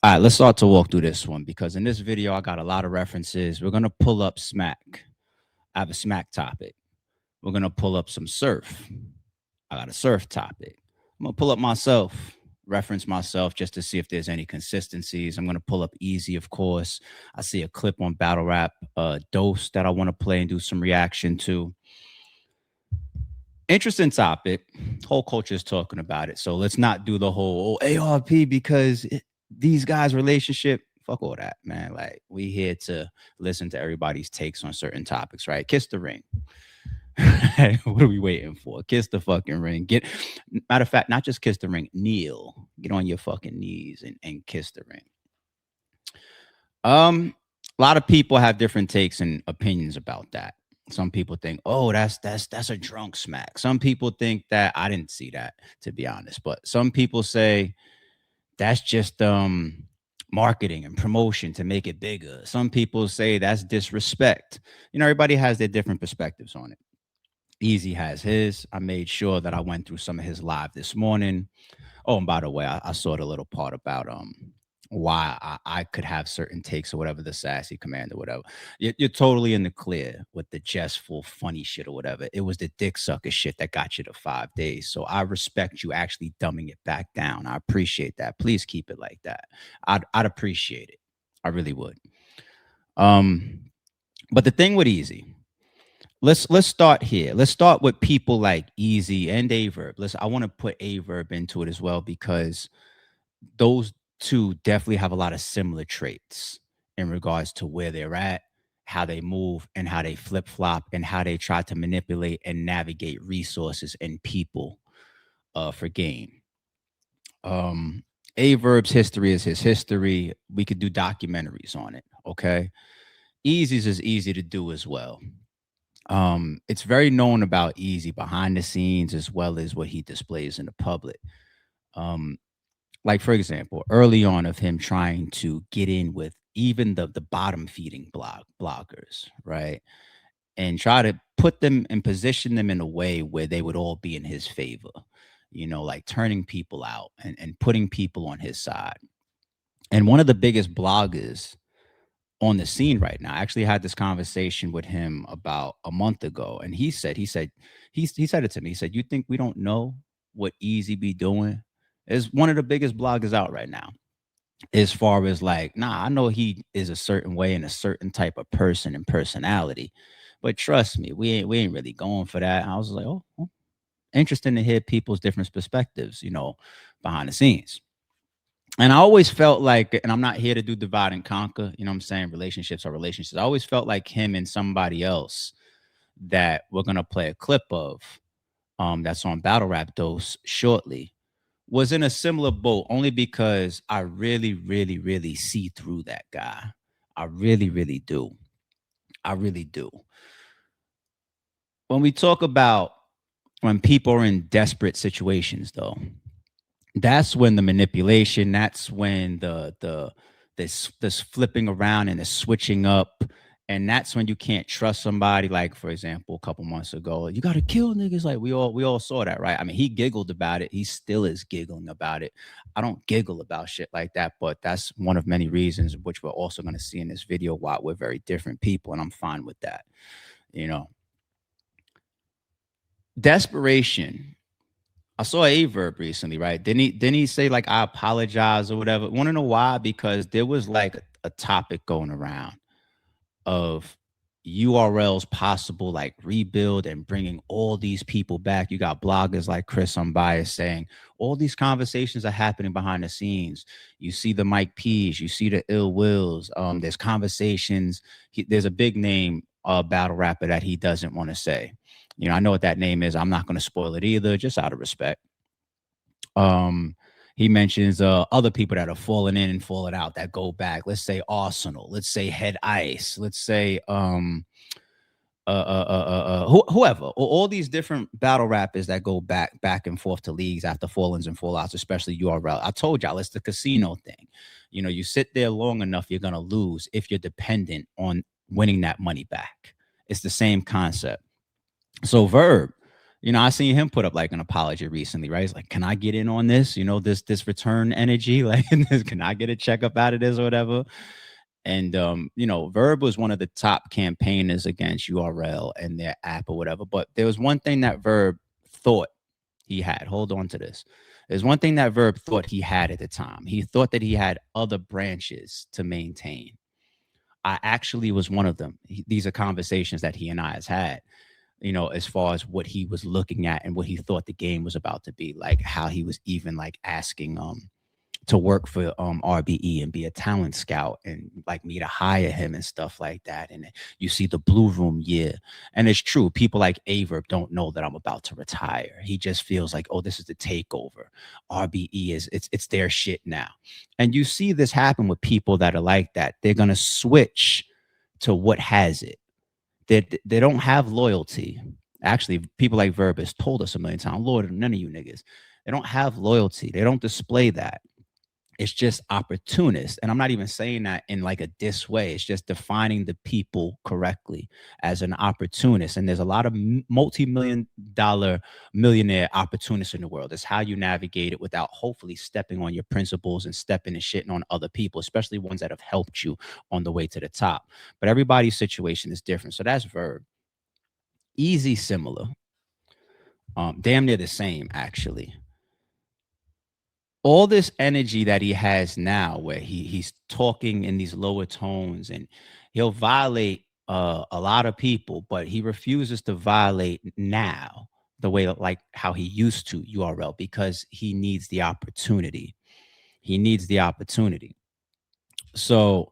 All right, let's start to walk through this one because in this video, I got a lot of references. We're going to pull up smack. I have a smack topic. We're going to pull up some surf. I got a surf topic. I'm going to pull up myself, reference myself just to see if there's any consistencies. I'm going to pull up Eazy, of course. I see a clip on Battle Rap Dose that I want to play and do some reaction to. Interesting topic. Whole culture is talking about it. So let's not do the whole ARP because these guys' relationship. Fuck all that, man. Like we here to listen to everybody's takes on certain topics, right? Kiss the ring. What are we waiting for? Kiss the fucking ring. Matter of fact, not just kiss the ring. Kneel. Get on your fucking knees and kiss the ring. A lot of people have different takes and opinions about that. Some people think, oh, that's a drunk smack. Some people think that I didn't see that, to be honest. But some people say that's just marketing and promotion to make it bigger. Some people say that's disrespect. Everybody has their different perspectives on it. Eazy has his. I made sure that I went through some of his live this morning. Oh, and by the way, I saw the little part about why I could have certain takes or whatever, the sassy command or whatever. You're totally in the clear with the jestful, funny shit or whatever. It was the dick sucker shit that got you to 5 days. So I respect you actually dumbing it back down. I appreciate that. Please keep it like that. I'd appreciate it. I really would. But the thing with Eazy, let's start here. Let's start with people like Eazy and Verb. I want to put Verb into it as well because those two definitely have a lot of similar traits in regards to where they're at, how they move, and how they flip flop, and how they try to manipulate and navigate resources and people for gain. Verb's history is his history. We could do documentaries on it. Okay, Eazy's is easy to do as well. It's very known about Eazy behind the scenes as well as what he displays in the public. Like for example, early on of him trying to get in with even the bottom feeding bloggers, right? And try to put them and position them in a way where they would all be in his favor, like turning people out and putting people on his side. And one of the biggest bloggers on the scene right now, I actually had this conversation with him about a month ago, and he said he said it to me. He said, "You think we don't know what Eazy be doing?" Is one of the biggest bloggers out right now. As far as like, nah, I know he is a certain way and a certain type of person and personality, but trust me, we ain't really going for that. I was like, oh, interesting to hear people's different perspectives, behind the scenes. And I always felt like, and I'm not here to do divide and conquer, what I'm saying? Relationships are relationships. I always felt like him and somebody else that we're gonna play a clip of that's on Battle Rap Dose shortly was in a similar boat only because I really, really, really see through that guy. I really, really do. I really do. When we talk about when people are in desperate situations, though, that's when the manipulation, that's when this flipping around and the switching up. And that's when you can't trust somebody. Like, for example, a couple months ago, you gotta kill niggas. Like we all saw that, right? I mean, he giggled about it. He still is giggling about it. I don't giggle about shit like that, but that's one of many reasons which we're also gonna see in this video why we're very different people, and I'm fine with that. Desperation. I saw Verb recently, right? Didn't he say like I apologize or whatever? Want to know why? Because there was like a topic going around of URL's possible like rebuild and bringing all these people back. You got bloggers like Chris Unbiased saying all these conversations are happening behind the scenes. You see the Mike P's, you see the Ill Wills. There's conversations. There's a big name battle rapper that he doesn't want to say. I know what that name is. I'm not going to spoil it either, just out of respect. He mentions other people that are falling in and falling out that go back. Let's say Arsenal. Let's say Head Ice. Let's say whoever. All these different battle rappers that go back and forth to leagues after fallings and fallouts, especially URL. I told y'all it's the casino thing. You sit there long enough, you're gonna lose if you're dependent on winning that money back. It's the same concept. So Verb, I seen him put up like an apology recently, right? He's like, "Can I get in on this? This return energy, like, can I get a check up out of this or whatever?" And Verb was one of the top campaigners against URL and their app or whatever. But there was one thing that Verb thought he had. Hold on to this. There's one thing that Verb thought he had at the time. He thought that he had other branches to maintain. I actually was one of them. These are conversations that he and I has had, as far as what he was looking at and what he thought the game was about to be, like how he was even like asking to work for RBE and be a talent scout and like me to hire him and stuff like that. And you see the Blue Room year. And it's true. People like Verb don't know that I'm about to retire. He just feels like, oh, this is the takeover. RBE is it's their shit now. And you see this happen with people that are like that. They're gonna switch to what has it. They don't have loyalty. Actually, people like Verb has told us a million times, Lord, none of you niggas. They don't have loyalty. They don't display that. It's just opportunist. And I'm not even saying that in like a diss way. It's just defining the people correctly as an opportunist. And there's a lot of multi-million dollar millionaire opportunists in the world. It's how you navigate it without hopefully stepping on your principles and stepping and shitting on other people, especially ones that have helped you on the way to the top. But everybody's situation is different. So that's Verb. Easy, similar. Damn near the same, actually. All this energy that he has now, where he's talking in these lower tones, and he'll violate a lot of people, but he refuses to violate now the way like how he used to URL, because he needs the opportunity. He needs the opportunity. So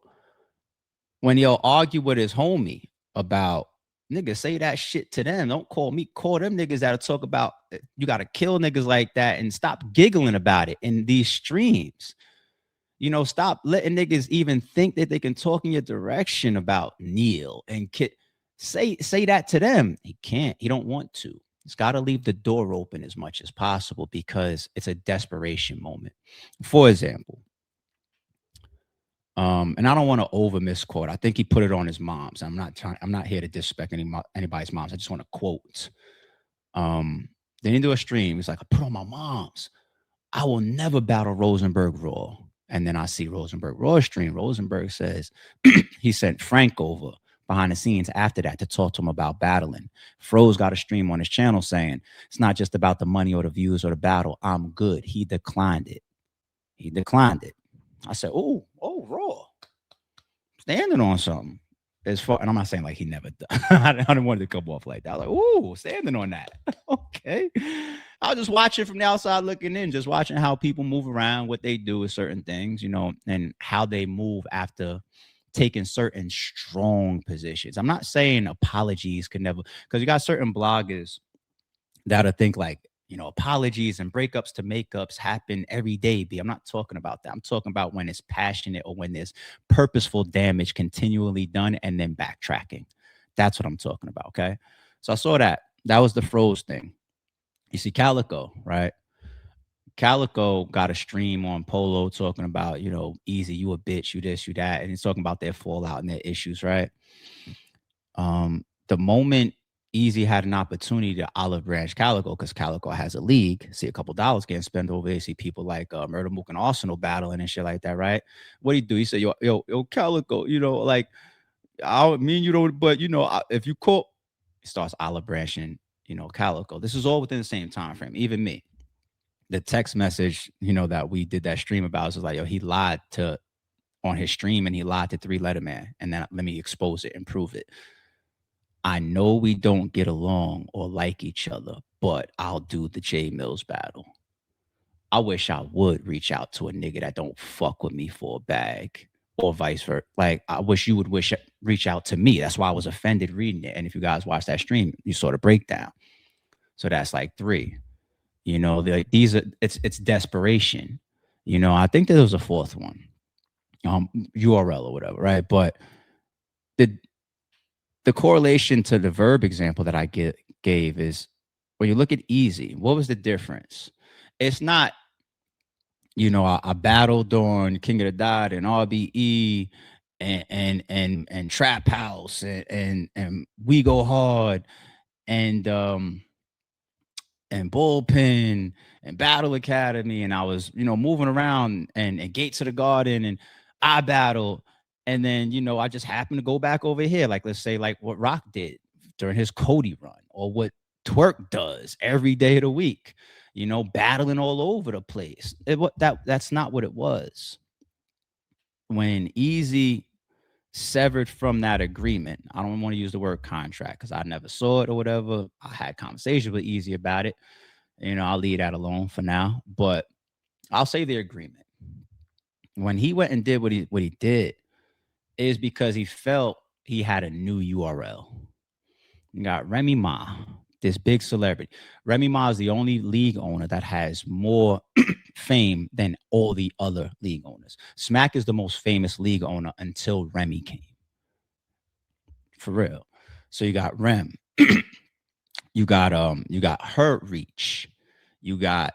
when he'll argue with his homie about, niggas, say that shit to them, don't call me, call them niggas that'll talk about you gotta kill niggas like that, and stop giggling about it in these streams. Stop letting niggas even think that they can talk in your direction about Neil and Kit. Say that to them. He can't. He don't want to. He's got to leave the door open as much as possible, because it's a desperation moment. For example, and I don't want to over misquote. I think he put it on his mom's. I'm not here to disrespect anybody's moms. I just want to quote. Then he do a stream. He's like, I put on my mom's. I will never battle Rosenberg Raw. And then I see Rosenberg Raw stream. Rosenberg says he sent Frank over behind the scenes after that to talk to him about battling. Froze got a stream on his channel saying it's not just about the money or the views or the battle. I'm good. He declined it. He declined it. I said, oh, Raw, standing on something. As far, and I'm not saying like he never done. I didn't want it to come off like that. I was like, ooh, standing on that. Okay. I was just watching from the outside looking in, just watching how people move around, what they do with certain things, and how they move after taking certain strong positions. I'm not saying apologies could never, because you got certain bloggers that'll think like, apologies and breakups to makeups happen every day. I'm not talking about that. I'm talking about when it's passionate or when there's purposeful damage continually done and then backtracking. That's what I'm talking about. Okay. So I saw that. That was the Froze thing. You see Calico, right? Calico got a stream on Polo talking about, Easy, you a bitch, you this, you that. And he's talking about their fallout and their issues, right? The moment Easy had an opportunity to olive branch Calico, because Calico has a league, see a couple dollars getting spent over there, see people like Murder Mook and Arsenal battling and shit like that, right? What do you do? He said, yo, Calico, like, I mean, you don't, but if you call, he starts olive branching, Calico. This is all within the same time frame. Even me, the text message, that we did that stream about was like, yo, he lied on his stream, and he lied to 3-Letter Man, and then let me expose it and prove it. I know we don't get along or like each other, but I'll do the J Mills battle. I wish I would reach out to a nigga that don't fuck with me for a bag, or vice versa. Like, I wish you would reach out to me. That's why I was offended reading it. And if you guys watch that stream, you saw the breakdown. So that's like 3. These are it's desperation. I think there was a 4th one, URL or whatever, right? But the correlation to the Verb example that I gave is, when you look at Eazy, what was the difference? It's not, I battled on King of the Dot and RBE and Trap House and We Go Hard and and bullpen and battle academy, and I was, moving around and gates of the garden and I battle. And then, I just happened to go back over here. Like, let's say like what Rock did during his Cody run, or what Twerk does every day of the week, battling all over the place. That's not what it was. When Easy severed from that agreement, I don't want to use the word contract because I never saw it or whatever. I had conversations with Easy about it. I'll leave that alone for now. But I'll say the agreement. When he went and did what he did, is because he felt he had a new URL. You got Remy Ma, this big celebrity. Remy Ma is the only league owner that has more fame than all the other league owners. Smack is the most famous league owner until Remy came. For real. So you got Rem. You got her reach. You got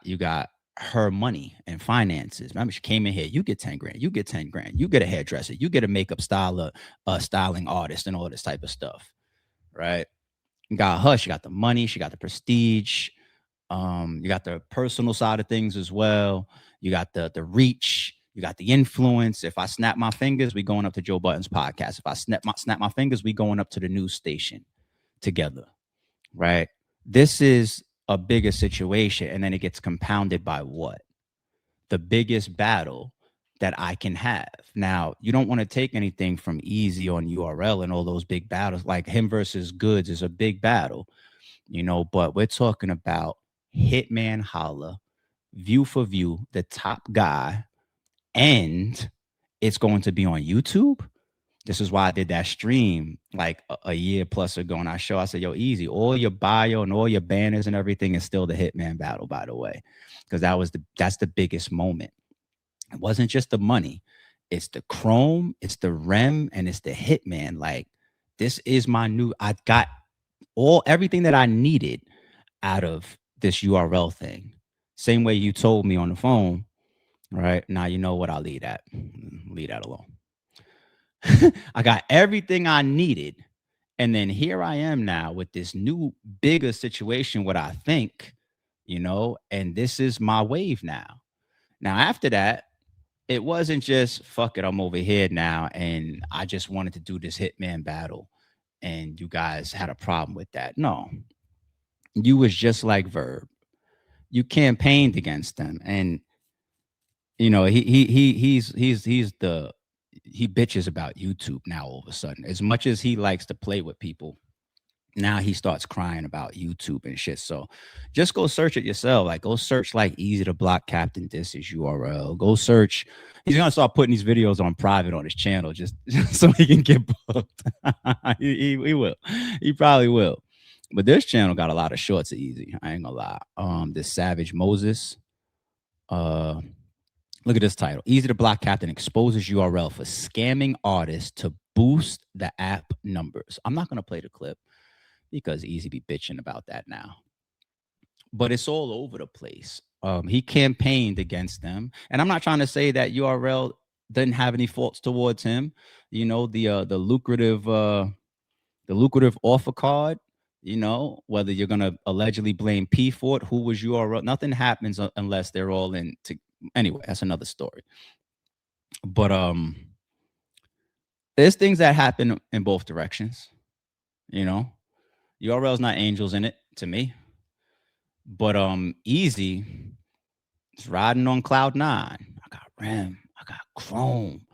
her money and finances. Remember, she came in here. You get 10 grand. You get 10 grand. You get a hairdresser. You get a makeup styling artist, and all this type of stuff. Right? You got her. She got the money. She got the prestige. You got the personal side of things as well. You got the reach. You got the influence. If I snap my fingers, we going up to Joe Budden's podcast. If I snap my fingers, we going up to the news station together. Right? This is a bigger situation, and then it gets compounded by what? The biggest battle that I can have. Now, you don't want to take anything from Easy on URL and all those big battles. Like him versus Goods is a big battle, but we're talking about Hitman Holla, view for view, the top guy, and it's going to be on YouTube. This is why I did that stream like a year plus ago. And I said, yo, Easy, all your bio and all your banners and everything is still the Hitman battle, by the way, because that's the biggest moment. It wasn't just the money. It's the Chrome, it's the Rem, and it's the Hitman. Like, this is my new, I got everything that I needed out of this URL thing. Same way you told me on the phone, right? Now, you know what? I'll leave that alone. I got everything I needed. And then here I am now with this new, bigger situation, what I think, and this is my wave now. Now, after that, it wasn't just, fuck it, I'm over here now, and I just wanted to do this Hitman battle, and you guys had a problem with that. No. You was just like Verb. You campaigned against them, and he bitches about YouTube now all of a sudden. As much as he likes to play with people, now he starts crying about YouTube and shit. So just go search it yourself. Like, go search like Eazy The Block Captain, this is URL. Go search. He's gonna start putting these videos on private on his channel just so he can get booked. he will. He probably will. But this channel got a lot of shorts of Easy. I ain't gonna lie. This Savage Moses. Look at this title. Eazy The Block Captain exposes URL for scamming artists to boost the app numbers. I'm not going to play the clip because Easy be bitching about that now. But it's all over the place. He campaigned against them. And I'm not trying to say that URL didn't have any faults towards him. The lucrative offer card, whether you're going to allegedly blame P for it, who was URL, nothing happens unless they're all in anyway, that's another story. But there's things that happen in both directions. URL's not angels in it to me. But Easy is riding on cloud 9. I got Rem, I got Chrome.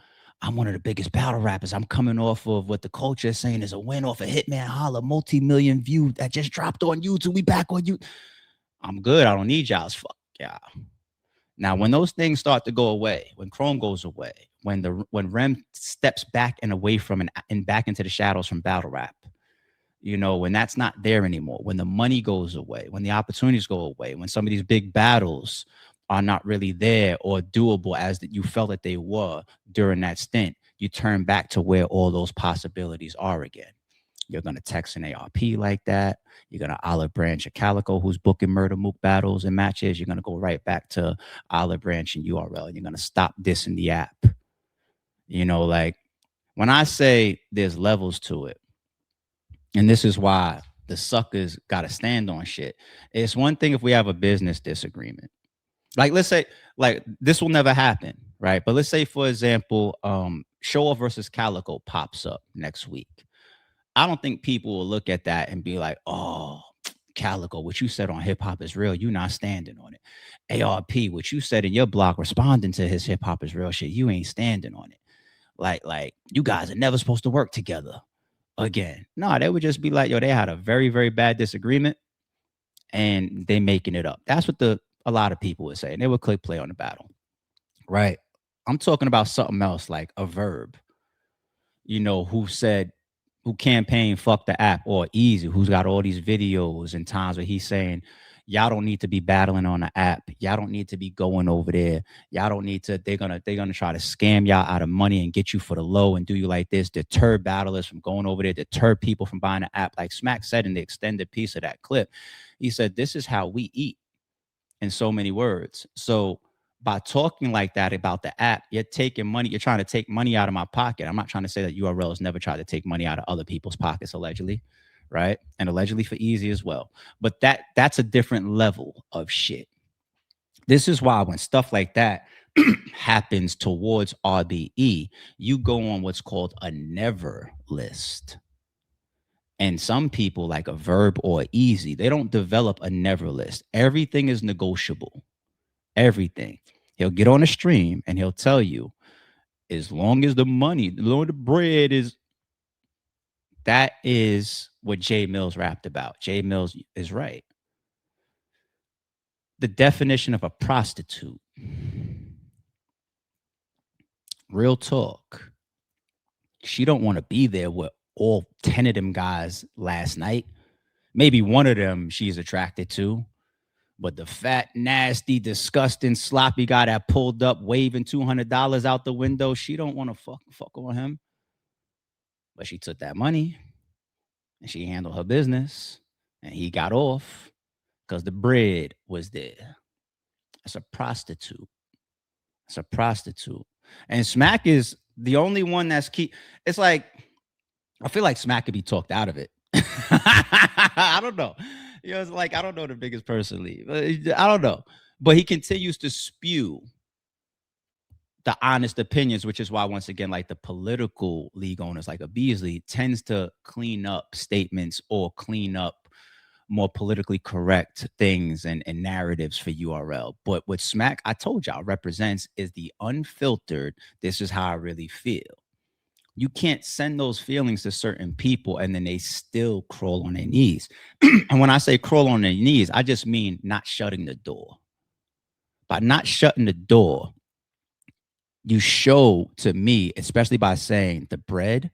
I'm one of the biggest battle rappers. I'm coming off of what the culture is saying is a win off of Hitman Holla, multi-million view that just dropped on YouTube. We back on you. I'm good. I don't need y'all's fuck y'all. Now, when those things start to go away, when Chrome goes away, when Rem steps back and away from and back into the shadows from battle rap, when that's not there anymore, when the money goes away, when the opportunities go away, when some of these big battles are not really there or doable as that you felt that they were during that stint, you turn back to where all those possibilities are again. You're going to text an ARP like that. You're going to Olive Branch or Calico, who's booking Murder Mook battles and matches. You're going to go right back to Olive Branch and URL. You're going to stop dissing the app. Like when I say there's levels to it, and this is why The suckers got to stand on shit. It's one thing if we have a business disagreement. Like, let's say, like, this will never happen, right? But let's say, for example, Show Off versus Calico pops up next week. I don't think people will look at that and be like, oh, Calico, what you said on hip hop is real. You not standing on it. ARP, what you said in your blog responding to his hip hop is real shit. You ain't standing on it. Like you guys are never supposed to work together again. No, they would just be like, yo, they had a very, very bad disagreement and they making it up. That's what a lot of people would say. And they would click play on the battle. Right. I'm talking about something else like a Verb, who campaigned fuck the app, or Eazy, who's got all these videos and times where he's saying, y'all don't need to be battling on the app. Y'all don't need to be going over there. Y'all don't need to, they're gonna try to scam y'all out of money and get you for the low and do you like this, deter battlers from going over there, deter people from buying the app. Like Smack said in the extended piece of that clip, he said, this is how we eat, in so many words. So by talking like that about the app, you're taking money. You're trying to take money out of my pocket. I'm not trying to say that URL has never tried to take money out of other people's pockets, allegedly, right? And allegedly for Eazy as well. But that's a different level of shit. This is why when stuff like that happens towards RBE, you go on what's called a never list. And some people, like a Verb or Eazy, they don't develop a never list. Everything is negotiable. Everything. He'll get on a stream and he'll tell you, as long as the money, the bread is, that is what Jay Mills rapped about. Jay Mills is right. The definition of a prostitute. Real talk. She don't want to be there with all 10 of them guys last night. Maybe one of them she's attracted to. But the fat, nasty, disgusting, sloppy guy that pulled up waving $200 out the window, she don't want to fuck on him. But she took that money and she handled her business and he got off because the bread was there. It's a prostitute. It's a prostitute. And Smack is the only one that's key. It's like, I feel like Smack could be talked out of it. I don't know. It's like, I don't know the biggest personally. I don't know. But he continues to spew the honest opinions, which is why, once again, like the political league owners, like a Beasley, tends to clean up statements or clean up more politically correct things and narratives for URL. But what Smack, I told y'all, represents is the unfiltered, this is how I really feel. You can't send those feelings to certain people and then they still crawl on their knees. And when I say crawl on their knees, I just mean not shutting the door. By not shutting the door, you show to me, especially by saying the bread,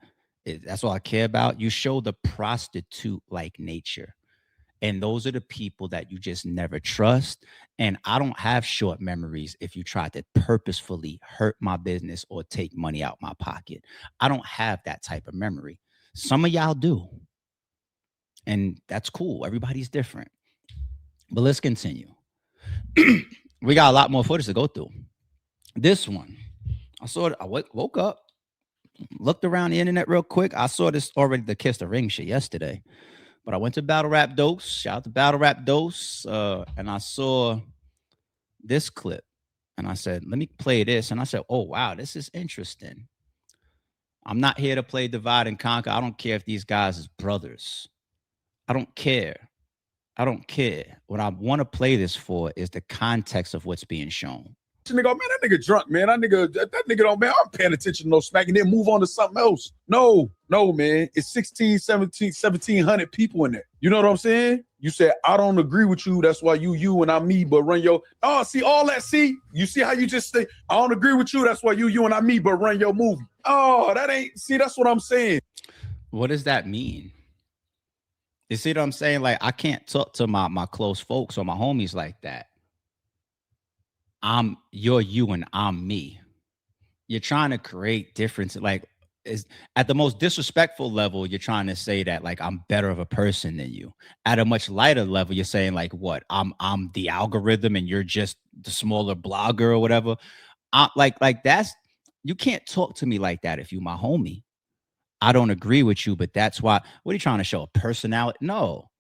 that's all I care about. You show the prostitute-like nature. And those are the people that you just never trust. And I don't have short memories if you try to purposefully hurt my business or take money out my pocket. I don't have that type of memory. Some of y'all do. And that's cool. Everybody's different. But let's continue. We got a lot more footage to go through. This one, I saw it. I woke up, looked around the internet real quick. I saw this already, the Kiss the Ring shit yesterday. But I went to Battle Rap Dose. Shout out to Battle Rap Dose. And I saw this clip. And I said, let me play this. And I said, oh, wow, this is interesting. I'm not here to play divide and conquer. I don't care if these guys is brothers. I don't care. I don't care. What I want to play this for is the context of what's being shown. Nigga, man, that nigga drunk, man. That nigga don't, man, I'm paying attention to no Smack and then move on to something else. No, man. It's 1,700 people in there. You know what I'm saying? You said, I don't agree with you. That's why you and I'm me, but run your, see all that, see? You see how you just say, I don't agree with you. That's why you and I'm me, but run your movie. Oh, that ain't, see, that's what I'm saying. What does that mean? You see what I'm saying? Like, I can't talk to my close folks or my homies like that. You're you and I'm me. You're trying to create difference. Like, is at the most disrespectful level, you're trying to say that like I'm better of a person than you. At a much lighter level, you're saying like what? I'm the algorithm and you're just the smaller blogger or whatever. Like that's, you can't talk to me like that if you my homie. I don't agree with you, but that's why. What are you trying to show? A personality? No.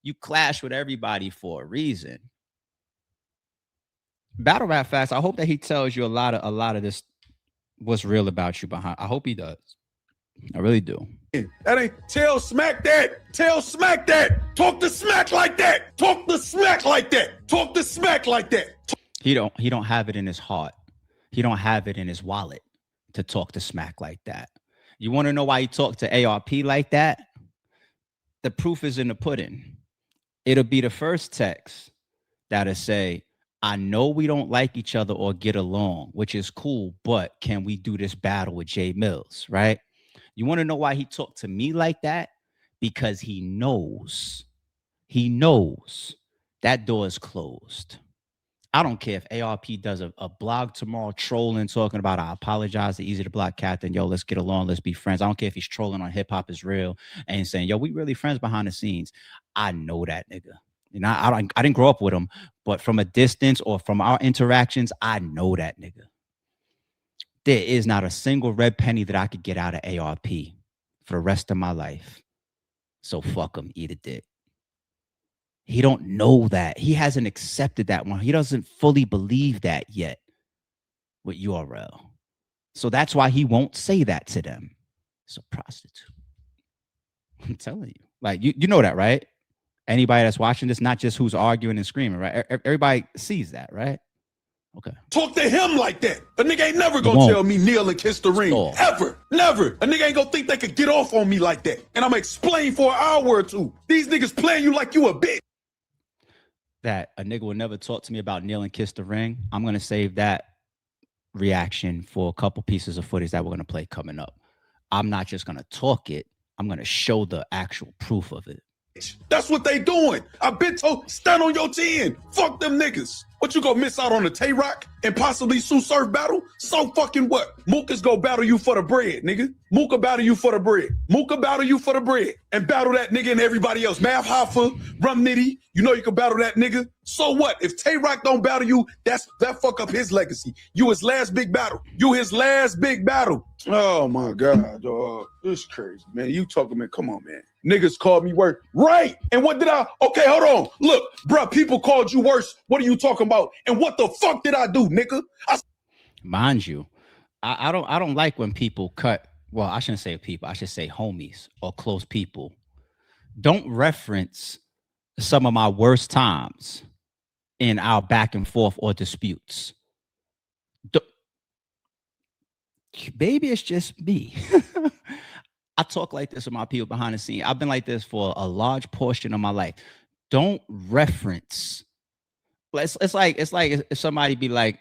You clash with everybody for a reason. Battle Rap Facts, I hope that he tells you a lot of this, what's real about you behind. I hope he does. I really do. That ain't tell smack that. Tell smack that. Talk the smack like that. Talk the smack like that. Talk the smack like that. He don't have it in his heart. He don't have it in his wallet to talk to smack like that. You want to know why he talked to ARP like that? The proof is in the pudding. It'll be the first text that'll say, I know we don't like each other or get along, which is cool, but can we do this battle with Jay Mills, right? You want to know why he talked to me like that? Because he knows that door is closed. I don't care if ARP does a blog tomorrow trolling, talking about, I apologize to Eazy The Block Captain. Yo, let's get along. Let's be friends. I don't care if he's trolling on Hip Hop Is Real and saying, yo, we really friends behind the scenes. I know that nigga. And I didn't grow up with him, but from a distance or from our interactions, I know that nigga. There is not a single red penny that I could get out of ARP for the rest of my life. So fuck him, eat a dick. He don't know that. He hasn't accepted that one. He doesn't fully believe that yet with URL. So that's why he won't say that to them. It's a prostitute. I'm telling you. Like, you know that, right? Anybody that's watching this, not just who's arguing and screaming, right? Everybody sees that, right? Okay. Talk to him like that. A nigga ain't never gonna tell me kneel and kiss the ring. Ever. Never. A nigga ain't gonna think they could get off on me like that. And I'm gonna explain for an hour or two. These niggas playing you like you a bitch. That a nigga will never talk to me about kneel and kiss the ring. I'm going to save that reaction for a couple pieces of footage that we're going to play coming up. I'm not just going to talk it. I'm going to show the actual proof of it. That's what they doing. I've been told, stand on your 10. Fuck them niggas. What, you gonna miss out on the Tay-Rock and possibly Tsu Surf battle? So fucking what? Mook go battle you for the bread, nigga. Mook battle you for the bread. Mook battle you for the bread. And battle that nigga and everybody else. Mav Hoffa, Rum Nitty, you know you can battle that nigga. So what? If Tay-Rock don't battle you, that fuck up his legacy. You his last big battle. You his last big battle. Oh my God, dog. This crazy, man. You talking, man. Come on, man. Niggas called me worse. Right. And what did I? Okay, hold on. Look, bruh, people called you worse. What are you talking about? And what the fuck did I do, nigga? Mind you, I don't like when people cut. Well, I shouldn't say people. I should say homies or close people. Don't reference some of my worst times in our back and forth or disputes. Baby, it's just me. I talk like this with my people behind the scene. I've been like this for a large portion of my life. Don't reference. It's like if somebody be like,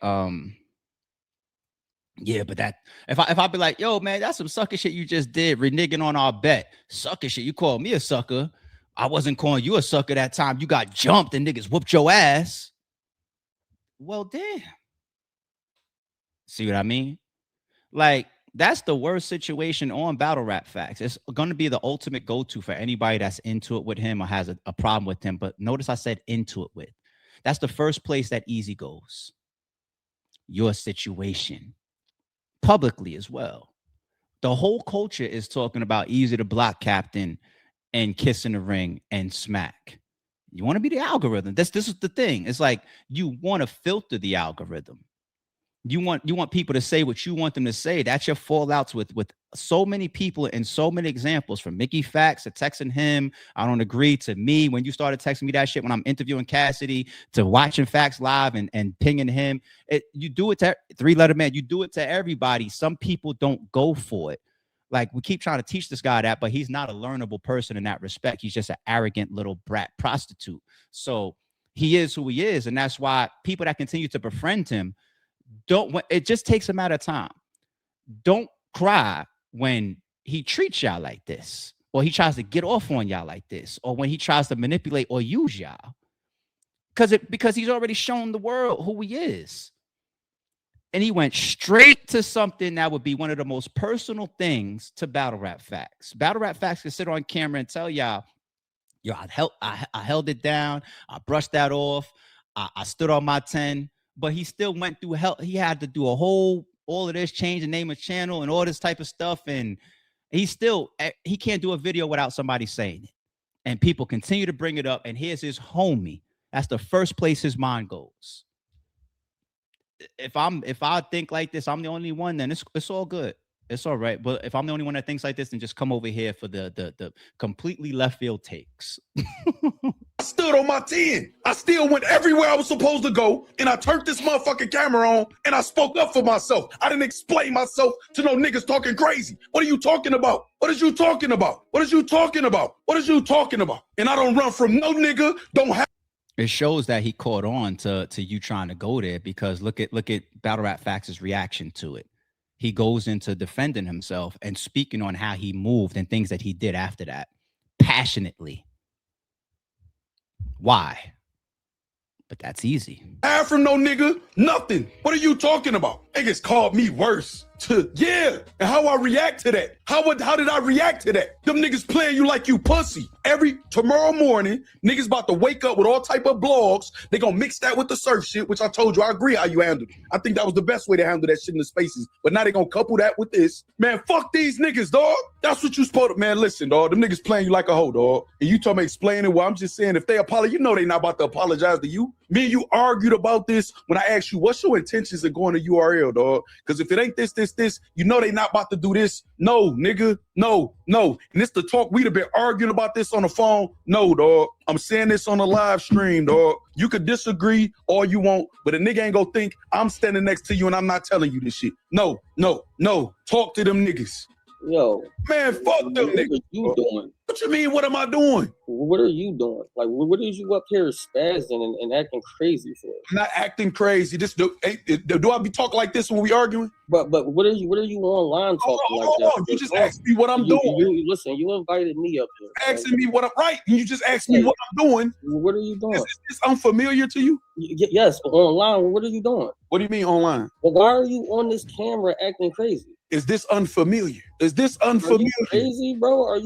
yeah, but that if I be like, yo, man, that's some sucker shit you just did, reneging on our bet. Sucker shit. You called me a sucker. I wasn't calling you a sucker that time. You got jumped and niggas whooped your ass. Well, damn. See what I mean? Like, that's the worst situation on Battle Rap Facts. It's going to be the ultimate go-to for anybody that's into it with him or has a problem with him. But notice I said into it with. That's the first place that Eazy goes. Your situation. Publicly as well. The whole culture is talking about Eazy The Block Captain and Kiss in the Ring and Smack. You want to be the algorithm. This is the thing. It's like you want to filter the algorithm. You want people to say what you want them to say. That's your fallouts with so many people and so many examples, from Mickey Fax to texting him, I don't agree, to me when you started texting me that shit when I'm interviewing Cassidy, to watching Fax live and pinging him. You do it to Three Letter Man. You do it to everybody. Some people don't go for it. Like, we keep trying to teach this guy that, but he's not a learnable person in that respect. He's just an arrogant little brat prostitute. So he is who he is. And that's why people that continue to befriend him, it just takes a matter of time. Don't cry when he treats y'all like this, or he tries to get off on y'all like this, or when he tries to manipulate or use y'all, because he's already shown the world who he is. And he went straight to something that would be one of the most personal things to Battle Rap Facts. Battle Rap Facts can sit on camera and tell y'all, yo, I held it down, I brushed that off, I stood on my 10. But he still went through hell. He had to do all of this, change the name of channel and all this type of stuff. And he can't do a video without somebody saying it. And people continue to bring it up. And here's his homie. That's the first place his mind goes. If I think like this, I'm the only one, then it's all good. It's all right. But if I'm the only one that thinks like this, then just come over here for the completely left field takes. I stood on my 10. I still went everywhere I was supposed to go, and I turned this motherfucking camera on, and I spoke up for myself. I didn't explain myself to no niggas talking crazy. What are you talking about? What is you talking about? What is you talking about? What is you talking about? And I don't run from no nigga. Don't have. It shows that he caught on to you trying to go there, because look at Battle Rap Facts' reaction to it. He goes into defending himself and speaking on how he moved and things that he did after that passionately. Why? But that's easy. Have from no nigga, nothing. What are you talking about? Niggas called me worse. Yeah, and how I react to that? How did I react to that? Them niggas playing you like you pussy. Tomorrow morning, niggas about to wake up with all type of blogs. They gonna mix that with the surf shit, which I told you, I agree how you handled it. I think that was the best way to handle that shit in the spaces. But now they gonna couple that with this. Man, fuck these niggas, dog. That's what you supposed to, man, listen, dog. Them niggas playing you like a hoe, dog. And you told me explaining, well, I'm just saying, if they apologize, you know they not about to apologize to you. Me and you argued about this when I asked you, what's your intentions of going to URL, dog? Because if it ain't this, you know they not about to do this. No, nigga, no. And this the talk, we'd have been arguing about this on the phone. No, dog. I'm saying this on a live stream, dog. You could disagree all you want, but a nigga ain't gonna think I'm standing next to you and I'm not telling you this shit. No. Talk to them niggas. Yo, man, fuck them niggas. What are you doing? What you mean, what am I doing? What are you doing? Like, what is you up here spazzing and acting crazy for? I'm not acting crazy. Do I be talking like this when we arguing? But what are you online talking like that? You just asked me what I'm doing. Listen, you invited me up here. Asking me what I'm right. You just asked me what I'm doing. What are you doing? Is this unfamiliar to you? Yes, online. What are you doing? What do you mean online? Well, why are you on this camera acting crazy? Is this unfamiliar? Is this unfamiliar? Are you crazy, bro? Are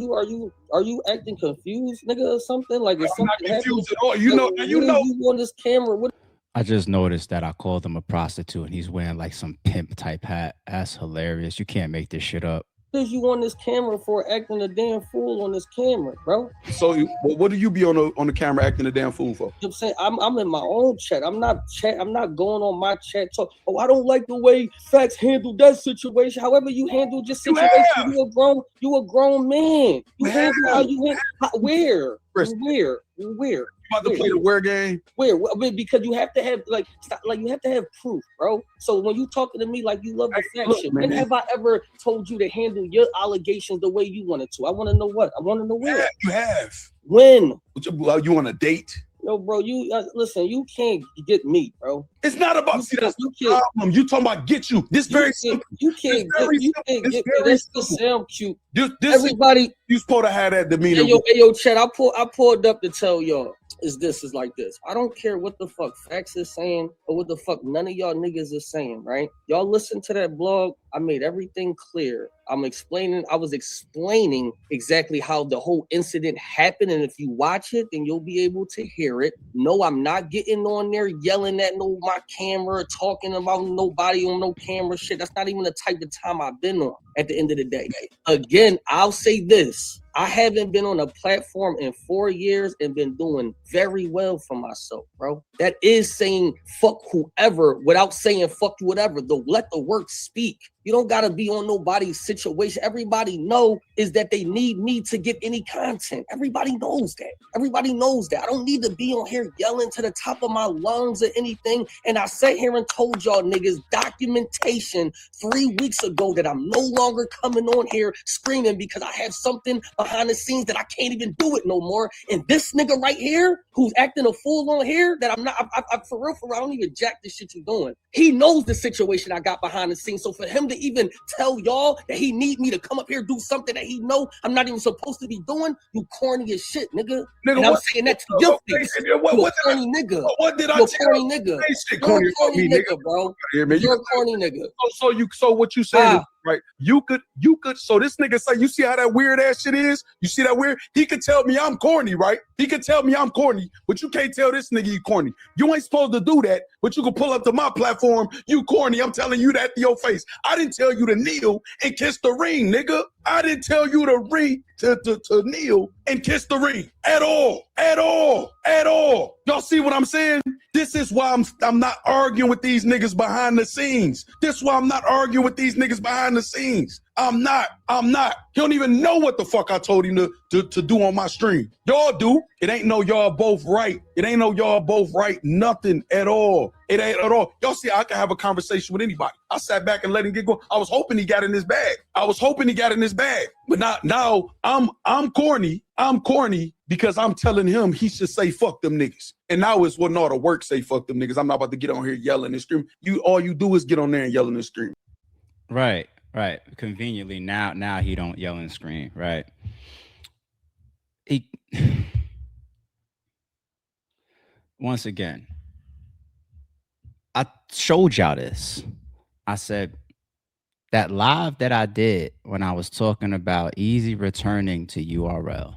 you acting confused, nigga, or something? Like, is I'm not something confused happening? at all. You know. You on this camera? What? I just noticed that I called him a prostitute and he's wearing like some pimp type hat. That's hilarious. You can't make this shit up. What is you on this camera for, acting a damn fool on this camera, bro? So what do you be on the camera acting a damn fool for? I'm saying I'm in my own chat. I'm not going on my chat talk. Oh, I don't like the way Facts handled that situation. However you handled your situation, you a grown man. You handle how you handle. Where? You about to play the where game? Where? I mean, because you have to have you have to have proof, bro. So when you talking to me like you love the fact shit, when have I ever told you to handle your allegations the way you wanted to? I want to know what. I want to know where. Yeah, you have. When? You on a date? No, bro, you listen, you can't get me, bro. It's not about that's the problem. You talking about get you. This very simple. You can't get me. This sound cute. Everybody, you supposed to have that demeanor. Hey, yo, chat. I pulled up to tell y'all is like this. I don't care what the fuck Facts is saying or what the fuck none of y'all niggas is saying, right? Y'all listen to that blog. I made everything clear. I was explaining exactly how the whole incident happened. And if you watch it, then you'll be able to hear it. No, I'm not getting on there yelling at my camera, talking about nobody on no camera shit. That's not even the type of time I've been on at the end of the day. Again, I'll say this. I haven't been on a platform in 4 years and been doing very well for myself, bro. That is saying fuck whoever without saying fuck whatever. Let the work speak. You don't gotta be on nobody's situation. Everybody know is that they need me to get any content. Everybody knows that. Everybody knows that. I don't need to be on here yelling to the top of my lungs or anything. And I sat here and told y'all niggas documentation 3 weeks ago that I'm no longer coming on here screaming because I have something behind the scenes that I can't even do it no more. And this nigga right here who's acting a fool on here that I'm not, I for real, I don't even jack this shit you doing. He knows the situation I got behind the scenes. So for him to even tell y'all that he need me to come up here do something that he know I'm not even supposed to be doing, you corny as shit, nigga. And I'm saying that to your face. You a corny nigga. What did I tell you? Nigga. You're a corny nigga, bro. You're a corny nigga. So what you saying is, right? You could. So this nigga say, you see how that weird ass shit is? You see that weird? He could tell me I'm corny, right? He could tell me I'm corny, but you can't tell this nigga you corny. You ain't supposed to do that, but you can pull up to my platform. You corny. I'm telling you that to your face. I didn't tell you to kneel and kiss the ring, nigga. I didn't tell you to ring to kneel and kiss the ring at all. Y'all see what I'm saying? This is why I'm not arguing with these niggas behind the scenes. This is why I'm not arguing with these niggas behind the scenes. I'm not. He don't even know what the fuck I told him to do on my stream. Y'all do. It ain't no y'all both right. Nothing at all. It ain't at all. Y'all see, I can have a conversation with anybody. I sat back and let him get going. I was hoping he got in his bag. But now I'm corny. Because I'm telling him he should say fuck them niggas. And now it's what all the work say fuck them niggas. I'm not about to get on here yelling and screaming. All you do is get on there and yelling and scream. Right. Conveniently now he don't yell and scream. Right. Once again, I showed y'all this. I said that live that I did when I was talking about Eazy returning to URL.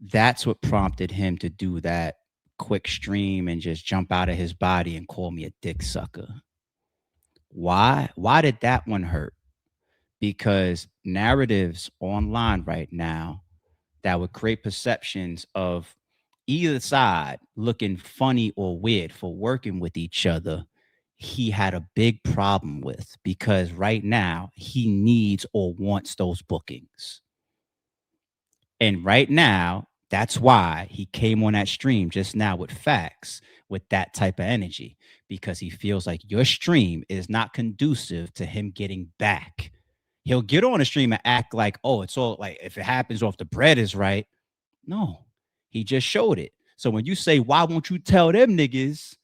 That's what prompted him to do that quick stream and just jump out of his body and call me a dick sucker. Why did that one hurt? Because narratives online right now that would create perceptions of either side looking funny or weird for working with each other, he had a big problem with, because right now he needs or wants those bookings. And right now, that's why he came on that stream just now with facts, with that type of energy, because he feels like your stream is not conducive to him getting back. He'll get on a stream and act like, oh, it's all like, if it happens or if the bread is right. No, he just showed it. So when you say, why won't you tell them niggas,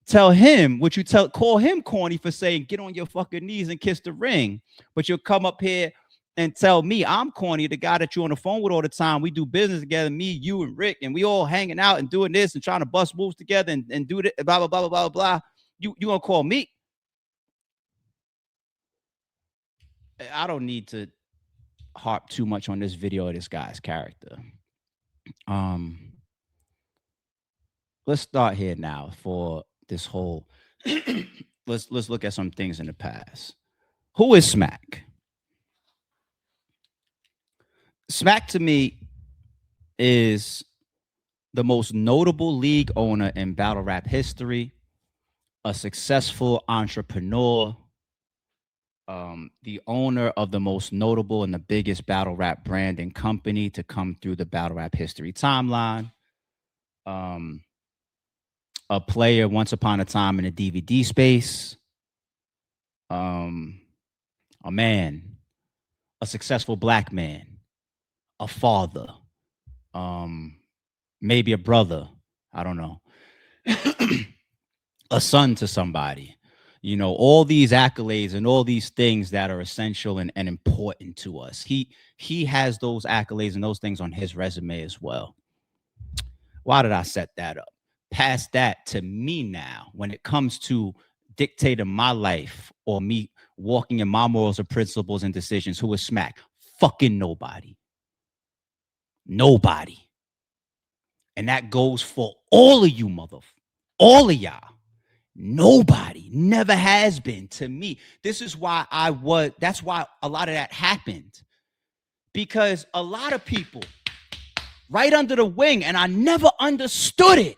tell him what you call him corny for saying, get on your fucking knees and kiss the ring. But you'll come up here and tell me I'm corny, the guy that you're on the phone with all the time. We do business together, me, you, and Rick, and we all hanging out and doing this and trying to bust moves together and do this, blah, blah, blah, blah, blah. You gonna call me? I don't need to harp too much on this video of this guy's character. Let's start here now for this whole let's look at some things in the past. Who is Smack? Smack to me is the most notable league owner in battle rap history, a successful entrepreneur, the owner of the most notable and the biggest battle rap brand and company to come through the battle rap history timeline, a player once upon a time in the DVD space, a man, a successful black man, a father, maybe a brother, I don't know, a son to somebody, you know, all these accolades and all these things that are essential and important to us. He has those accolades and those things on his resume as well. Why did I set that up? Past that, to me now, when it comes to dictating my life or me walking in my morals or principles and decisions, who is Smack? Fucking nobody. Nobody. And that goes for all of you, all of y'all. Nobody, never has been to me. This is why that's why a lot of that happened. Because a lot of people right under the wing, and I never understood it.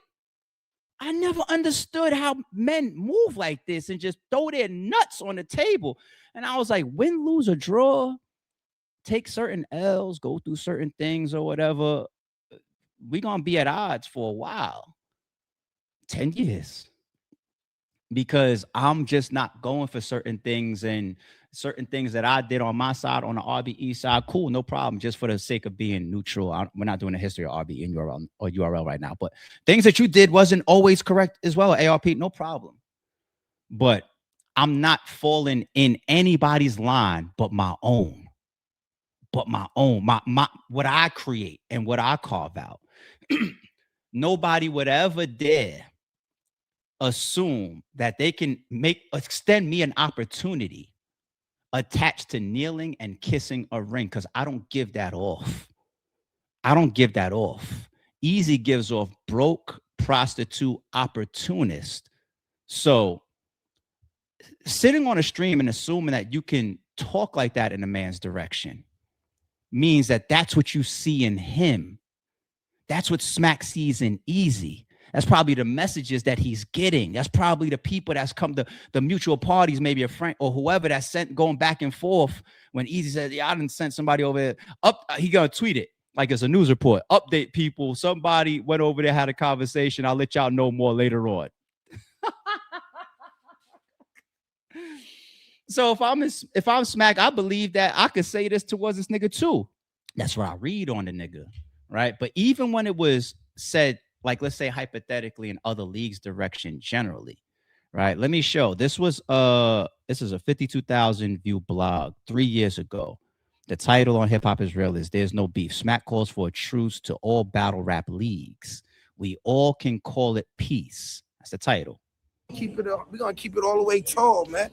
I never understood how men move like this and just throw their nuts on the table. And I was like, win, lose, or draw, take certain L's, go through certain things or whatever. We're going to be at odds for a while. 10 years. Because I'm just not going for certain things, and certain things that I did on my side, on the RBE side, cool, no problem, just for the sake of being neutral. We're not doing a history of RBE and URL right now, but things that you did wasn't always correct as well, ARP, no problem. But I'm not falling in anybody's line but my own. My what I create and what I carve out. Nobody would ever dare assume that they can extend me an opportunity attached to kneeling and kissing a ring, because I don't give that off. Eazy gives off broke, prostitute, opportunist. So sitting on a stream and assuming that you can talk like that in a man's direction means that that's what you see in him. That's what Smack sees in Eazy. That's probably the messages that he's getting. That's probably the people that's come to the mutual parties, maybe a friend or whoever that's sent going back and forth. When Eazy says, yeah, I didn't send somebody over there up, he gonna tweet it like it's a news report. Update people. Somebody went over there, had a conversation. I'll let y'all know more later on. So if I'm Smack, I believe that I could say this towards this nigga too. That's what I read on the nigga, right? But even when it was said, like let's say hypothetically in other leagues' direction generally, right? Let me show. This is a 52,000 view blog 3 years ago. The title on Hip Hop Israel is "There's No Beef. Smack calls for a truce to all battle rap leagues. We all can call it peace." That's the title. Keep it up. We're gonna keep it all the way tall, man.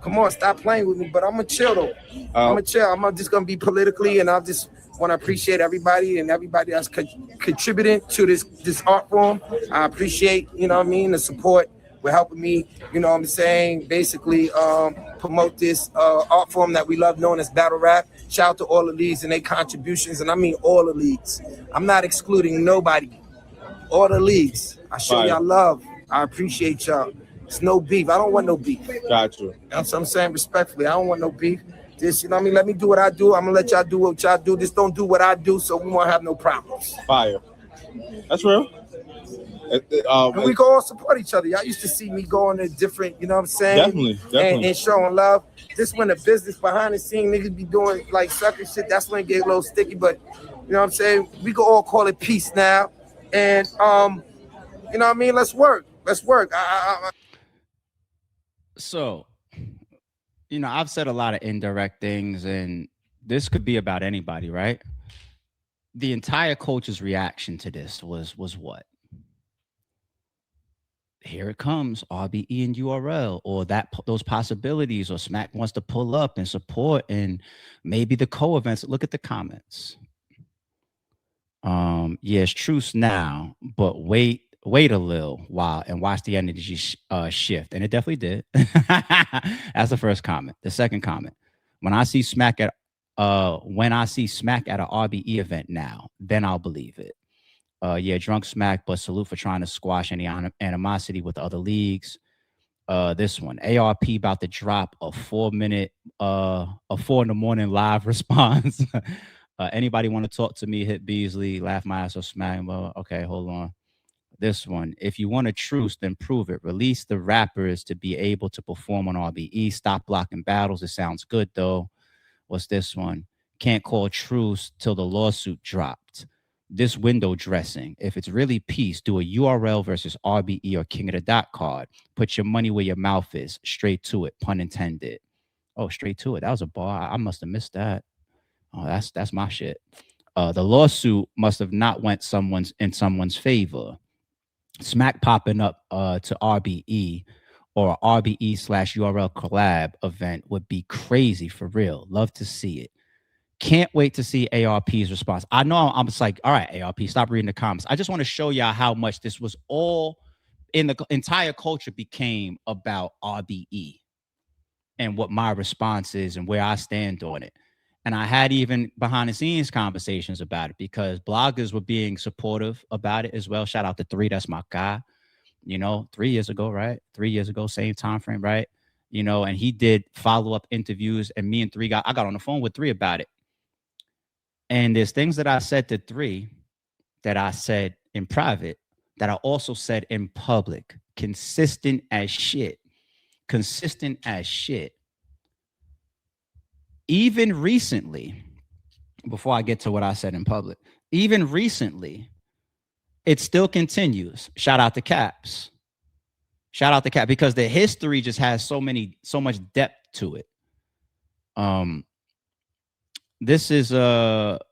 Come on, stop playing with me. But I'm gonna chill though. I'm gonna chill. I'm just gonna be politically, and I just want to appreciate everybody and everybody that's contributing to this art form. I appreciate, you know what I mean, the support. We're helping me, you know what I'm saying, basically promote this art form that we love known as battle rap. Shout out to all the leagues and their contributions, and I mean all the leagues. I'm not excluding nobody. All the leagues. I show y'all love. I appreciate y'all. It's no beef. I don't want no beef. Got you. That's what I'm saying respectfully. I don't want no beef. Just, you know what I mean? Let me do what I do. I'm going to let y'all do what y'all do. Just don't do what I do so we won't have no problems. Fire. That's real. And we go all support each other. Y'all used to see me going to different, you know what I'm saying? Definitely. And showing love. Just when the business behind the scene, niggas be doing like sucker shit, that's when it get a little sticky. But, you know what I'm saying? We can all call it peace now. And, you know what I mean? Let's work. Let's work. So, you know, I've said a lot of indirect things, and this could be about anybody, right? The entire culture's reaction to this was what? Here it comes, RBE and URL, or those possibilities, or Smack wants to pull up and support, and maybe the co-events. Look at the comments. Yeah, it's truce now, but wait a little while and watch the energy shift. And it definitely did. That's the first comment. The second comment, when I see Smack at an RBE event now, then I'll believe it. Yeah, drunk Smack, but salute for trying to squash any animosity with the other leagues. This one, ARP about to drop a 4 minute, a 4 in the morning live response. Anybody want to talk to me? Hit Beasley, laugh my ass or Smack. Well, okay, hold on. This one, if you want a truce, then prove it. Release the rappers to be able to perform on RBE. Stop blocking battles. It sounds good though. What's this one? Can't call truce till the lawsuit dropped. This window dressing. If it's really peace, do a URL versus RBE or King of the Dot card. Put your money where your mouth is. Straight to it. Pun intended. Oh, straight to it. That was a bar. I must have missed that. Oh, that's my shit. The lawsuit must have not went in someone's favor. Smack popping up to RBE or RBE/URL collab event would be crazy for real. Love to see it. Can't wait to see ARP's response. I know I'm just like, all right, ARP, stop reading the comments. I just want to show y'all how much this was all in the entire culture became about RBE and what my response is and where I stand on it. And I had even behind the scenes conversations about it because bloggers were being supportive about it as well. Shout out to 3, that's my guy. You know, 3 years ago, right? 3 years ago, same time frame, right? You know, and he did follow-up interviews, and me and 3 I got on the phone with 3 about it. And there's things that I said to 3 that I said in private that I also said in public. Consistent as shit. Consistent as shit. Even recently, before I get to what I said in public, even recently, it still continues. Shout out to Caps. Shout out to Cap because the history just has so much depth to it. This is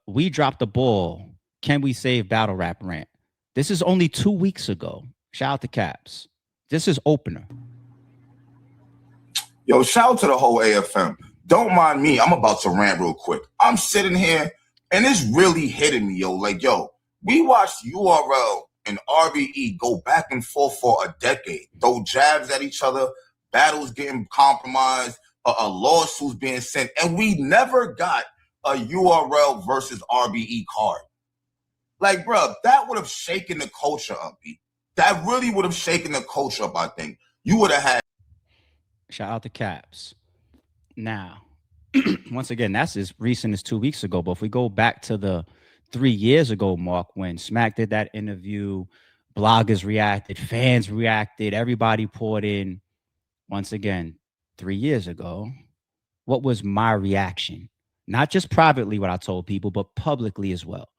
we dropped the ball. Can we save battle rap rant? This is only 2 weeks ago. Shout out to Caps. This is opener. Yo, shout out to the whole AFM. Don't mind me. I'm about to rant real quick. I'm sitting here and it's really hitting me, yo. Like, yo, we watched URL and RBE go back and forth for a decade. Throw jabs at each other, battles getting compromised, a lawsuit's being sent, and we never got a URL versus RBE card. Like, bro, that would have shaken the culture up, B. That really would have shaken the culture up, I think. You would have had. Shout out to Caps. Now, once again, that's as recent as 2 weeks ago. But if we go back to the 3 years ago mark when Smack did that interview, bloggers reacted, fans reacted, everybody poured in. Once again, 3 years ago, what was my reaction? Not just privately what I told people, but publicly as well.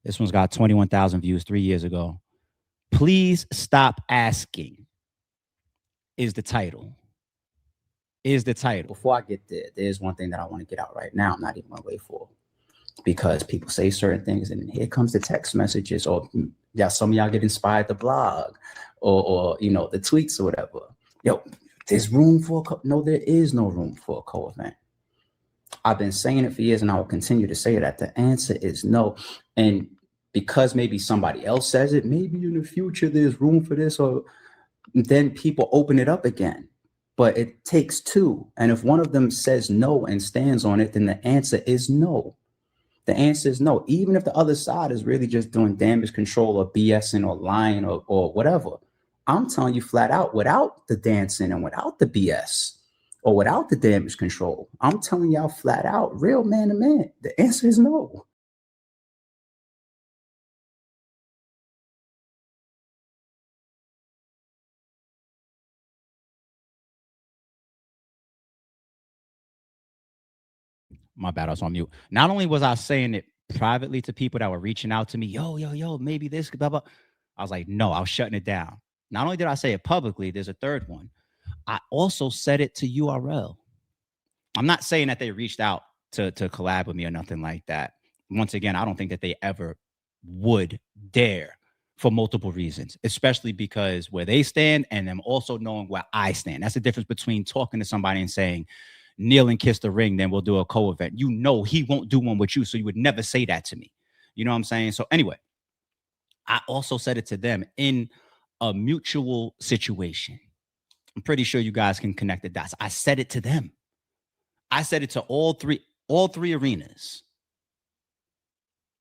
This one's got 21,000 views 3 years ago. Please stop asking is the title. Is the title. Before I get there, there's one thing that I want to get out right now. I'm not even going to wait for, because people say certain things and here comes the text messages, or yeah, some of y'all get inspired to blog or you know, the tweets or whatever. Yo, there's room for no, there is no room for a co-event. I've been saying it for years and I will continue to say that the answer is no. And because maybe somebody else says it, maybe in the future there's room for this, or then people open it up again. But it takes two. And if one of them says no and stands on it, then the answer is no. The answer is no. Even if the other side is really just doing damage control or BSing or lying or whatever, I'm telling you flat out, without the dancing and without the BS or without the damage control, I'm telling y'all flat out, real man to man, the answer is no. My bad, I was on mute. Not only was I saying it privately to people that were reaching out to me, yo, maybe this, blah, blah. I was like, no, I was shutting it down. Not only did I say it publicly, there's a third one. I also said it to URL. I'm not saying that they reached out to collab with me or nothing like that. Once again, I don't think that they ever would dare, for multiple reasons, especially because where they stand and them also knowing where I stand. That's the difference between talking to somebody and saying, kneel and kiss the ring, then we'll do a co-event. You know he won't do one with you, so you would never say that to me. You know what I'm saying? So anyway, I also said it to them in a mutual situation. I'm pretty sure you guys can connect the dots. I said it to them. I said it to all three arenas.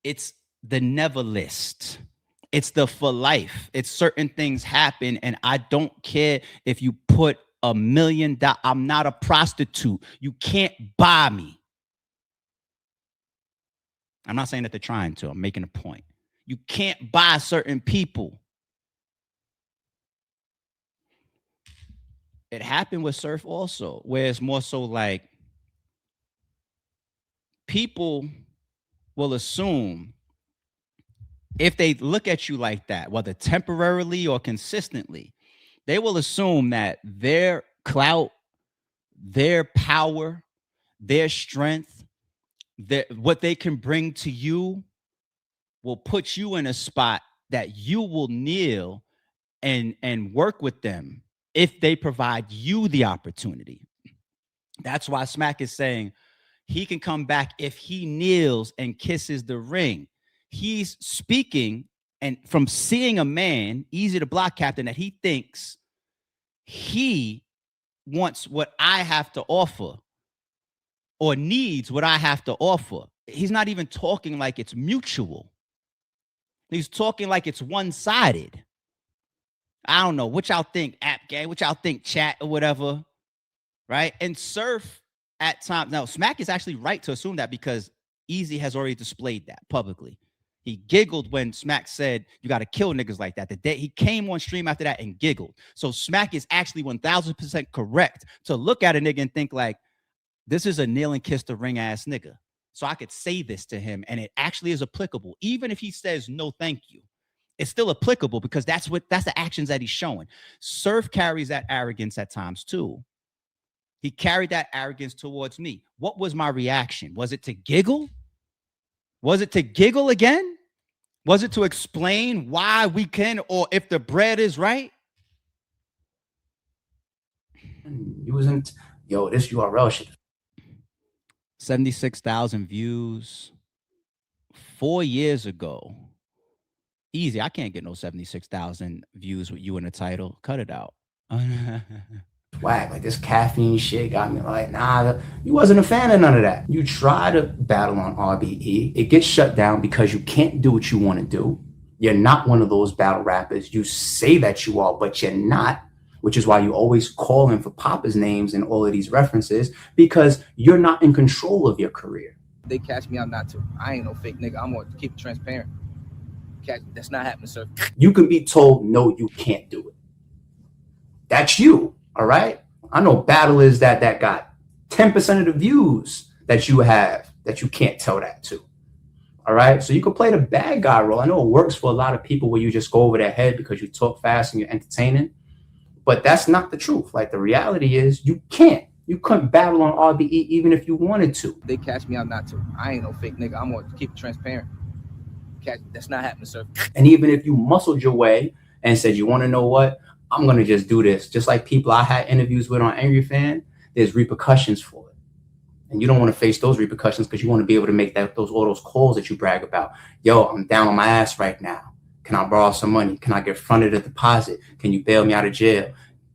It's the never list. It's the for life. It's certain things happen, and I don't care if you put $1 million. I'm not a prostitute. You can't buy me. I'm not saying that they're trying to. I'm making a point. You can't buy certain people. It happened with Surf also, where it's more so like people will assume if they look at you like that, whether temporarily or consistently, they will assume that their clout, their power, their strength, what they can bring to you will put you in a spot that you will kneel and work with them if they provide you the opportunity. That's why Smack is saying he can come back if he kneels and kisses the ring. He's speaking and from seeing a man, Eazy the Block Captain, that he thinks he wants what I have to offer or needs what I have to offer. He's not even talking like it's mutual. He's talking like it's one-sided. I don't know what y'all think, app gang, what y'all think, chat or whatever, right? And Surf at times, now Smack is actually right to assume that because Eazy has already displayed that publicly. He giggled when Smack said, you got to kill niggas like that. The day he came on stream after that and giggled. So Smack is actually 1000% correct to look at a nigga and think like, this is a kneel and kiss the ring ass nigga. So I could say this to him and it actually is applicable. Even if he says no, thank you, it's still applicable because that's the actions that he's showing. Surf carries that arrogance at times too. He carried that arrogance towards me. What was my reaction? Was it to giggle? Was it to giggle again? Was it to explain why we can, or if the bread is right? Using, yo, this URL shit. 76,000 views 4 years ago. Easy. I can't get no 76,000 views with you in the title. Cut it out. whack, like this caffeine shit got me like, nah, you wasn't a fan of none of that. You try to battle on RBE, it gets shut down because you can't do what you want to do. You're not one of those battle rappers. You say that you are, but you're not, which is why you always call in for Papa's names and all of these references, because you're not in control of your career. They catch me, I'm not to. I ain't no fake nigga. I'm gonna keep it transparent. That's not happening, sir. You can be told, no, you can't do it. That's you, all right? I know battlers that got 10% of the views that you have that you can't tell that to. All right. So you can play the bad guy role. I know it works for a lot of people where you just go over their head because you talk fast and you're entertaining, but that's not the truth. Like the reality is you can't. You couldn't battle on RBE even if you wanted to. They catch me, I'm not to. I ain't no fake nigga. I'm gonna keep it transparent. That's not happening, sir. And even if you muscled your way and said, you want to know what? I'm going to just do this. Just like people I had interviews with on Angry Fan, there's repercussions for it. And you don't want to face those repercussions because you want to be able to make all those calls that you brag about. Yo, I'm down on my ass right now. Can I borrow some money? Can I get fronted a deposit? Can you bail me out of jail?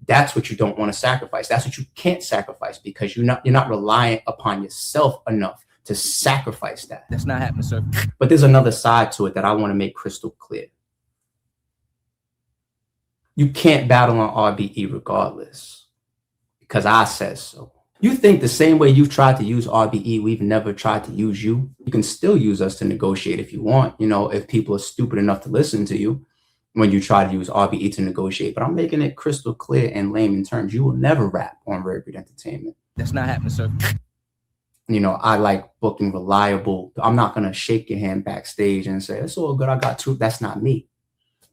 That's what you don't want to sacrifice. That's what you can't sacrifice because you're not reliant upon yourself enough to sacrifice that. That's not happening, sir. But there's another side to it that I want to make crystal clear. You can't battle on RBE regardless because I said so. You think the same way you've tried to use RBE, we've never tried to use you. You can still use us to negotiate if you want, if people are stupid enough to listen to you when you try to use RBE to negotiate. But I'm making it crystal clear in layman terms. You will never rap on Verb Entertainment. That's not happening, sir. I like booking reliable. I'm not going to shake your hand backstage and say, it's all good. I got two. That's not me.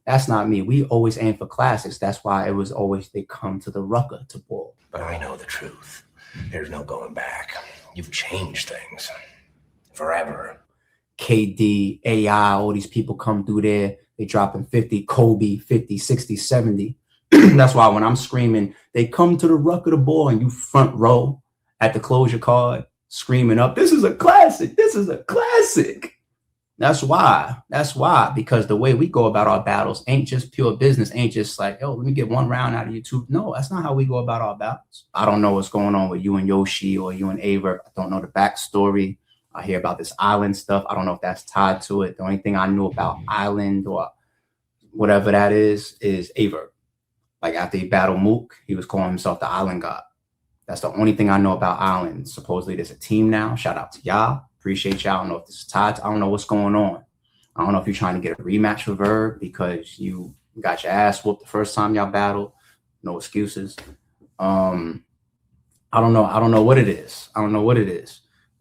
That's not me. We always aim for classics. That's why it was always they come to the Rucker to ball. But I know the truth. There's no going back. You've changed things forever. KD, AI, all these people come through there. They dropping 50, Kobe, 50, 60, 70. That's why when I'm screaming, they come to the Rucker to ball and you front row at the closure card screaming up, this is a classic. This is a classic. That's why, because the way we go about our battles ain't just pure business, ain't just like, let me get one round out of you two. No, that's not how we go about our battles. I don't know what's going on with you and Yoshi or you and Aver. I don't know the backstory. I hear about this island stuff. I don't know if that's tied to it. The only thing I knew about island or whatever that is Aver. Like after he battled Mook, he was calling himself the island god. That's the only thing I know about island. Supposedly there's a team now. Shout out to y'all. Appreciate y'all. I don't know if this is tied. I don't know what's going on. I don't know if you're trying to get a rematch with Verb because you got your ass whooped the first time y'all battled. No excuses. I don't know. I don't know what it is.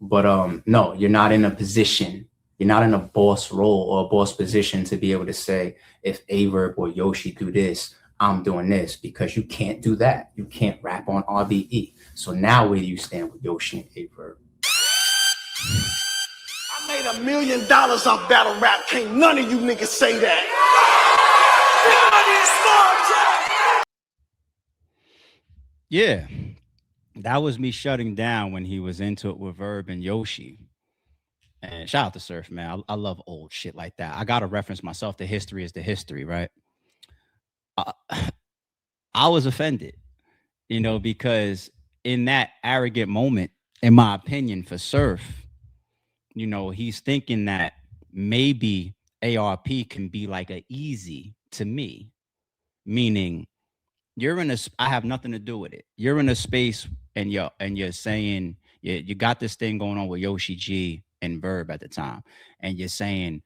But no, you're not in a position. You're not in a boss role or a boss position to be able to say, if Averb or Yoshi do this, I'm doing this, because you can't do that. You can't rap on RBE. So now where do you stand with Yoshi and Averb? I made $1 million off battle rap. Can't none of you niggas say that. Yeah, that was me shutting down when he was into it with Verb and Yoshi. And shout out to Surf, man. I love old shit like that. I got to reference myself. The history is the history, right? I was offended, because in that arrogant moment, in my opinion, for Surf, he's thinking that maybe ARP can be like a Eazy to me, meaning I have nothing to do with it. You're in a space and you're saying you got this thing going on with Yoshi G and Verb at the time, and you're saying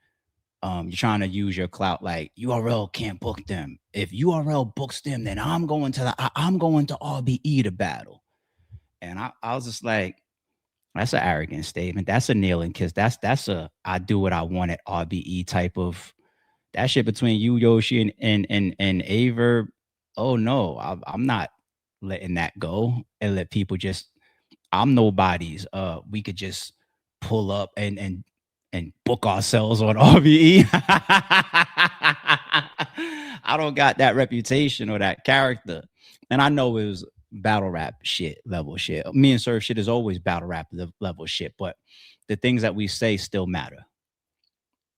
you're trying to use your clout like URL can't book them. If URL books them, then I'm going to RBE to battle. And I was just like, that's an arrogant statement. That's a kneeling kiss. That's a I do what I want at RBE type of that shit between you, Yoshi, and Averb. Oh no, I'm not letting that go and let people just. I'm nobody's. We could just pull up and book ourselves on RBE. I don't got that reputation or that character, and I know it was battle rap level shit. Me and Surf shit is always battle rap level shit, but the things that we say still matter.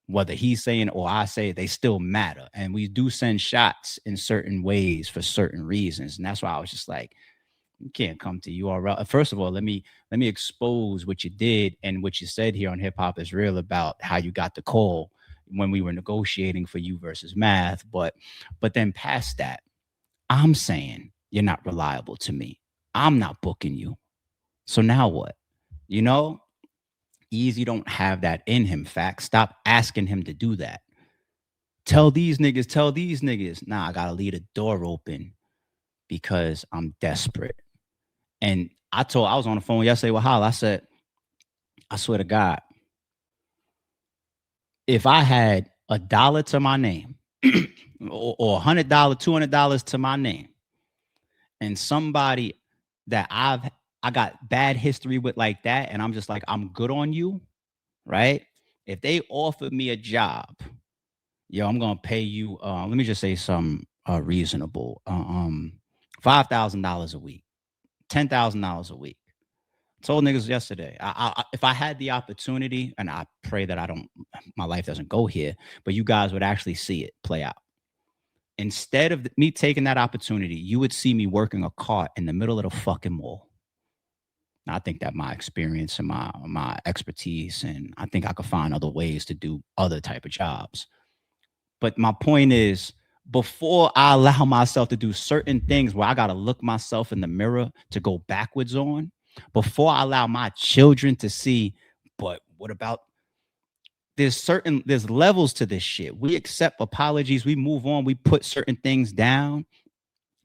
Whether he's saying or I say, they still matter. And we do send shots in certain ways for certain reasons. And that's why I was just like, You can't come to URL. First of all, let me expose what you did and what you said here on Hip Hop Is Real about how you got the call when we were negotiating for You versus Math. But then past that, I'm saying you're not reliable to me. I'm not booking you. So now what? You know, Eazy don't have that in him. Fact. Stop asking him to do that. Tell these niggas, nah, I gotta leave the door open because I'm desperate. And I was on the phone yesterday with Holla. I said, I swear to God, if I had $1 to my name or $100, $200 to my name, and somebody that I got bad history with like that, and I'm just like, I'm good on you, right? If they offered me a job, yo, I'm gonna pay you. Let me just say some reasonable, $5,000 a week, $10,000 a week. Told niggas yesterday, if I had the opportunity, and I pray that my life doesn't go here, but you guys would actually see it play out. Instead of me taking that opportunity, you would see me working a cart in the middle of the fucking mall. I think that my experience and my expertise, and I think I could find other ways to do other type of jobs. But my point is, before I allow myself to do certain things where I got to look myself in the mirror to go backwards on, before I allow my children to see, but what about, there's levels to this shit. We accept apologies, we move on, we put certain things down,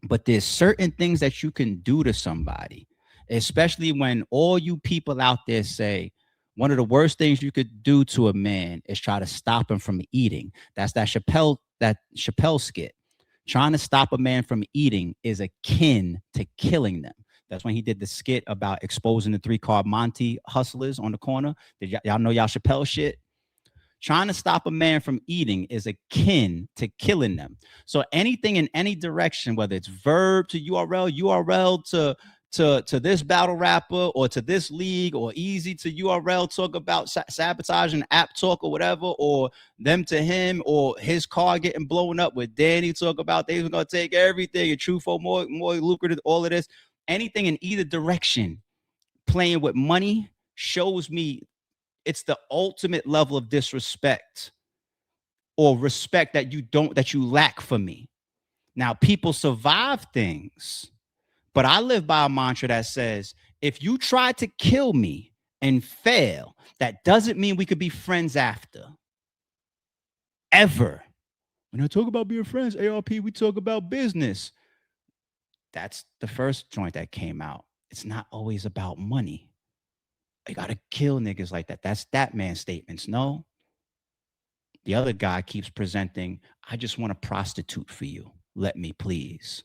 but there's certain things that you can do to somebody, especially when all you people out there say, one of the worst things you could do to a man is try to stop him from eating. That's that Chappelle skit. Trying to stop a man from eating is akin to killing them. That's when he did the skit about exposing the 3-car Monty hustlers on the corner. Did y'all know y'all Chappelle shit? Trying to stop a man from eating is akin to killing them. So anything in any direction, whether it's Verb to URL to this battle rapper, or to this league, or Eazy to URL, talk about sabotaging app talk or whatever, or them to him, or his car getting blown up, with Danny talk about they were gonna take everything, and True for more lucrative, all of this. Anything in either direction, playing with money, shows me it's the ultimate level of disrespect or respect that you lack for me. Now, people survive things, but I live by a mantra that says, if you try to kill me and fail, that doesn't mean we could be friends after. Ever. When I talk about being friends, ARP, we talk about business. That's the first joint that came out. It's not always about money. You gotta kill niggas like that. That's that man's statements. No. The other guy keeps presenting, I just want to prostitute for you. Let me please.